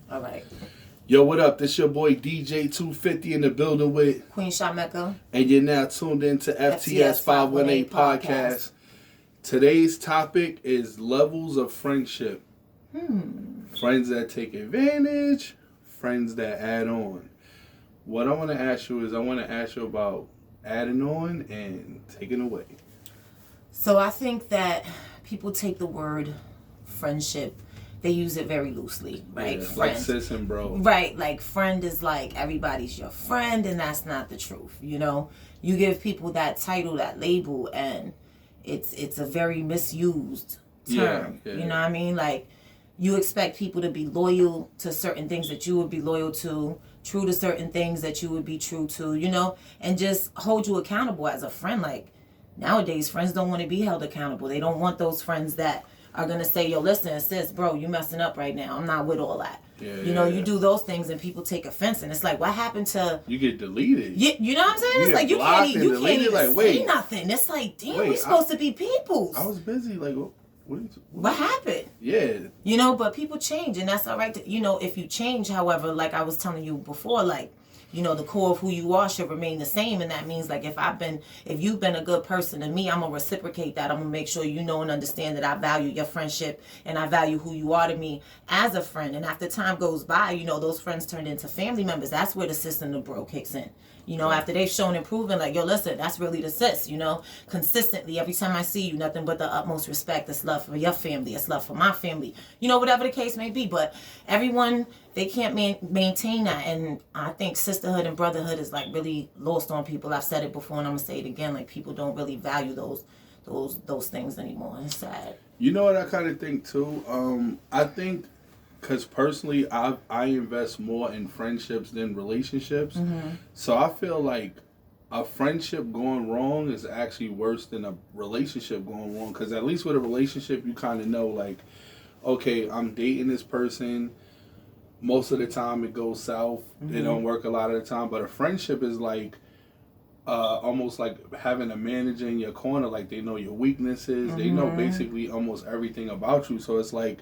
All right. Yo, what up? This your boy Djtwofifty in the building with Queen Mecca. And you're now tuned in to FTS 518 Podcast. Today's topic is levels of friendship. Friends that take advantage, friends that add on. What I want to ask you is about adding on and taking away. So I think that people take the word friendship, they use it very loosely, right? Yeah, like sis and bro. Right, like friend is like everybody's your friend, and that's not the truth. You know, you give people that title, that label, and it's a very misused term. Yeah. You know what I mean? Like, you expect people to be loyal to certain things that you would be loyal to, true to certain things that you would be true to, you know, and just hold you accountable as a friend. Like, nowadays, friends don't want to be held accountable. They don't want those friends that are going to say, yo, listen, sis, bro, you messing up right now. I'm not with all that. You do those things and people take offense. And it's like, what happened to... You get deleted. You know what I'm saying? It's like, you can't even say nothing. It's like, damn, we're supposed to be peoples. I was busy. Like, what happened? Yeah. You know, but people change, and that's all right. If you change, however, like I was telling you before, like, the core of who you are should remain the same. And that means, like, if you've been a good person to me, I'm going to reciprocate that. I'm going to make sure you know and understand that I value your friendship and I value who you are to me as a friend. And after time goes by, those friends turned into family members. That's where the sis and the bro kicks in. After they've shown improvement, like, yo, listen, that's really the sis, consistently. Every time I see you, nothing but the utmost respect. It's love for your family. It's love for my family. Whatever the case may be. But everyone, they can't maintain that. And I think sisterhood and brotherhood is, like, really lost on people. I've said it before and I'm going to say it again. Like, people don't really value those things anymore. It's sad. You know what I kind of think, too? I think... Because personally, I invest more in friendships than relationships. Mm-hmm. So I feel like a friendship going wrong is actually worse than a relationship going wrong. Because at least with a relationship, you kind of know, like, okay, I'm dating this person. Most of the time it goes south. Mm-hmm. It don't work a lot of the time. But a friendship is like almost like having a manager in your corner. Like, they know your weaknesses. Mm-hmm. They know basically almost everything about you. So it's like...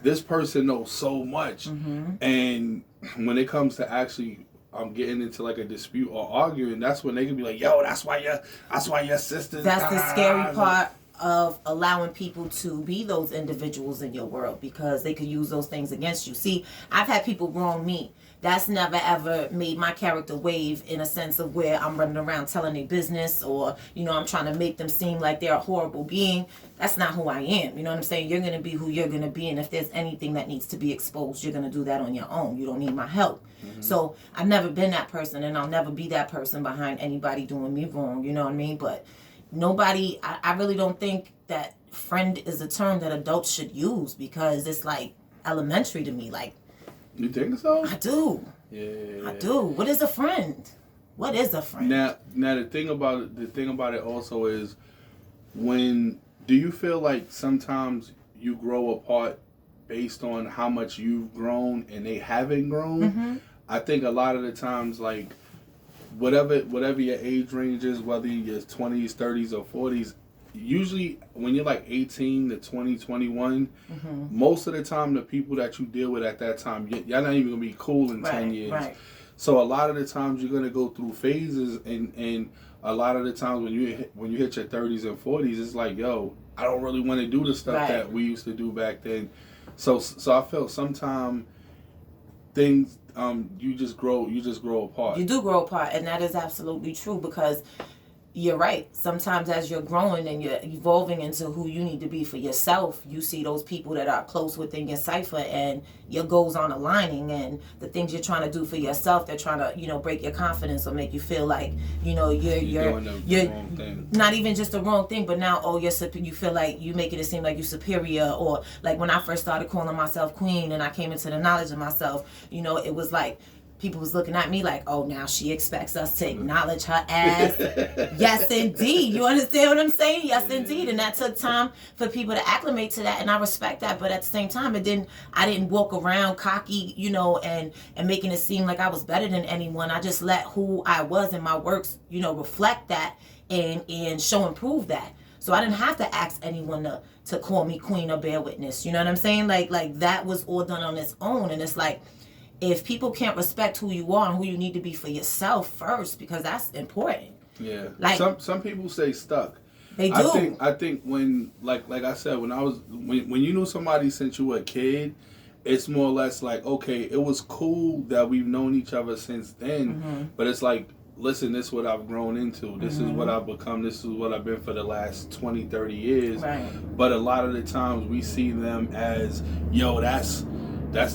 This person knows so much. Mm-hmm. And when it comes to actually getting into like a dispute or arguing, that's when they can be like, yo, that's why your sister's... That's the scary part of allowing people to be those individuals in your world, because they could use those things against you. See, I've had people wrong me. That's never ever made my character wave in a sense of where I'm running around telling their business, or, I'm trying to make them seem like they're a horrible being. That's not who I am. You know what I'm saying? You're going to be who you're going to be. And if there's anything that needs to be exposed, you're going to do that on your own. You don't need my help. Mm-hmm. So I've never been that person, and I'll never be that person behind anybody doing me wrong. You know what I mean? But nobody, I really don't think that friend is a term that adults should use, because it's like elementary to me. Like, you think so? I do. Yeah. I do. What is a friend? What is a friend? Now the thing about it also is, do you feel like sometimes you grow apart based on how much you've grown and they haven't grown? Mm-hmm. I think a lot of the times, like, whatever your age range is, whether you're 20s, 30s, or 40s, usually when you're like 18 to 20, 21, mm-hmm. most of the time the people that you deal with at that time, y'all not even going to be cool in 10 years. Right. So a lot of the times you're going to go through phases, and a lot of the times when you hit your 30s and 40s, it's like, yo, I don't really want to do the stuff that we used to do back then. So I felt sometimes things you just grow apart. You do grow apart, and that is absolutely true, because you're right. Sometimes as you're growing and you're evolving into who you need to be for yourself, you see those people that are close within your cipher, and your goals aren't aligning, and the things you're trying to do for yourself, they're trying to, break your confidence or make you feel like, you're doing the wrong thing. Not even just the wrong thing, but now, you feel like you making it seem like you're superior. Or like when I first started calling myself queen and I came into the knowledge of myself, it was like, people was looking at me like, oh, now she expects us to acknowledge her ass. Yes, indeed. You understand what I'm saying? Yes, indeed. And that took time for people to acclimate to that, and I respect that. But at the same time, I didn't walk around cocky, and making it seem like I was better than anyone. I just let who I was and my works, reflect that and show and prove that. So I didn't have to ask anyone to call me queen or bear witness. You know what I'm saying? Like that was all done on its own. And it's like, if people can't respect who you are and who you need to be for yourself first, because that's important. Yeah. Like, some people stay stuck. They do. I think when like I said, when you knew somebody since you were a kid, it's more or less like, okay, it was cool that we've known each other since then, but it's like, listen, this is what I've grown into. This is what I've become. This is what I've been for the last 20, 30 years. Right. But a lot of the times we see them as, yo, that's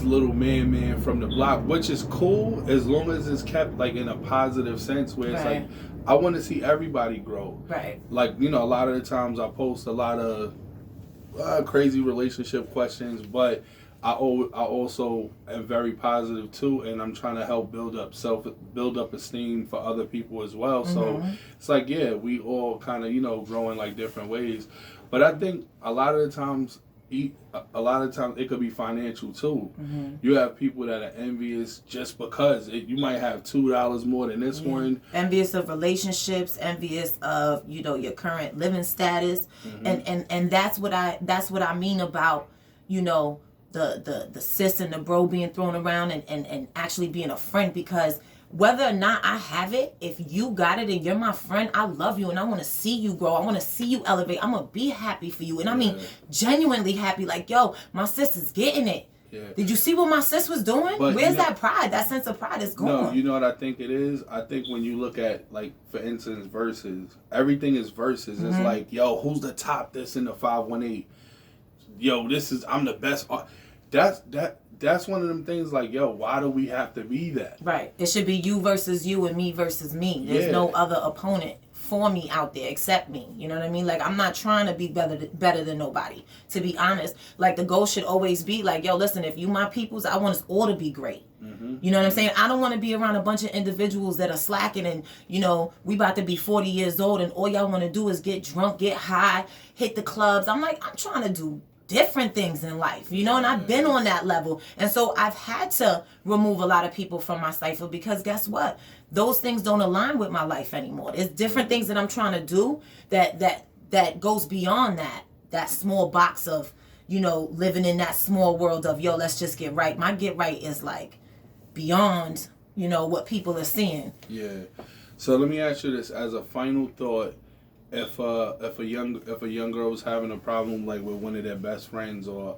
little man from the block, which is cool as long as it's kept like in a positive sense where it's like, I want to see everybody grow. Right. Like, you know, a lot of the times I post a lot of crazy relationship questions, but I also am very positive too, and I'm trying to help build up esteem for other people as well. So it's like, yeah, we all kind of, you know, grow in like different ways. But I think a lot of the times it could be financial too. You have people that are envious just because you might have $2 more than this one. Envious of relationships, envious of, you know, your current living status, and that's what I mean about, you know, the sis and the bro being thrown around and actually being a friend, because whether or not I have it, if you got it and you're my friend, I love you and I want to see you grow. I want to see you elevate. I'm going to be happy for you. And I mean, genuinely happy. Like, yo, my sis is getting it. Yeah. Did you see what my sis was doing? But where's that pride? That sense of pride is gone. No, you know what I think it is? I think when you look at, like, for instance, verses, everything is verses. It's like, yo, who's the top this in the 518? Yo, I'm the best. That's one of them things like, yo, why do we have to be that? Right. It should be you versus you and me versus me. There's no other opponent for me out there except me. You know what I mean? Like, I'm not trying to be better than nobody, to be honest. Like, the goal should always be like, yo, listen, if you my peoples, I want us all to be great. You know what I'm saying? I don't want to be around a bunch of individuals that are slacking and, you know, we about to be 40 years old and all y'all want to do is get drunk, get high, hit the clubs. I'm like, I'm trying to do different things in life, you know, and I've been on that level. And so I've had to remove a lot of people from my cipher because guess what? Those things don't align with my life anymore. There's different things that I'm trying to do that goes beyond that small box of, you know, living in that small world of, yo, let's just get right. My get right is like beyond, you know, what people are seeing. Yeah. So let me ask you this as a final thought. If a young girl was having a problem like with one of their best friends or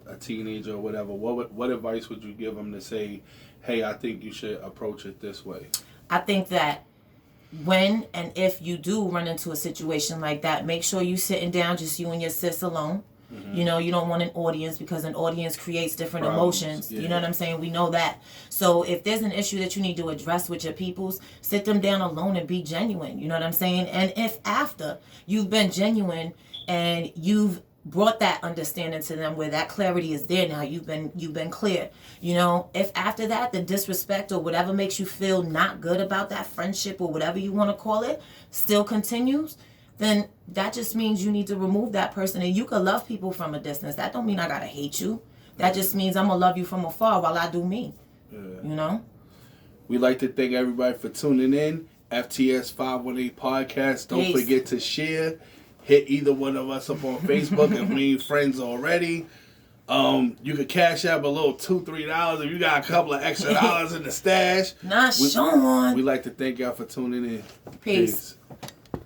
a teenager or whatever, what advice would you give them to say, hey, I think you should approach it this way? I think that when and if you do run into a situation like that, make sure you sitting down, just you and your sis alone. You know, you don't want an audience because an audience creates different emotions. You know what I'm saying? We know that. So if there's an issue that you need to address with your peoples, sit them down alone and be genuine. You know what I'm saying? And if after you've been genuine and you've brought that understanding to them where that clarity is there now, you've been clear. You know, if after that the disrespect or whatever makes you feel not good about that friendship or whatever you want to call it still continues, then that just means you need to remove that person. And you can love people from a distance. That don't mean I gotta hate you. That just means I'm gonna love you from afar while I do me. You know? We'd like to thank everybody for tuning in. FTS 518 Podcast. Don't forget to share. Hit either one of us up on Facebook if we ain't friends already. You could cash out a little $2-3 if you got a couple of extra dollars in the stash. Sean. We'd like to thank y'all for tuning in. Peace.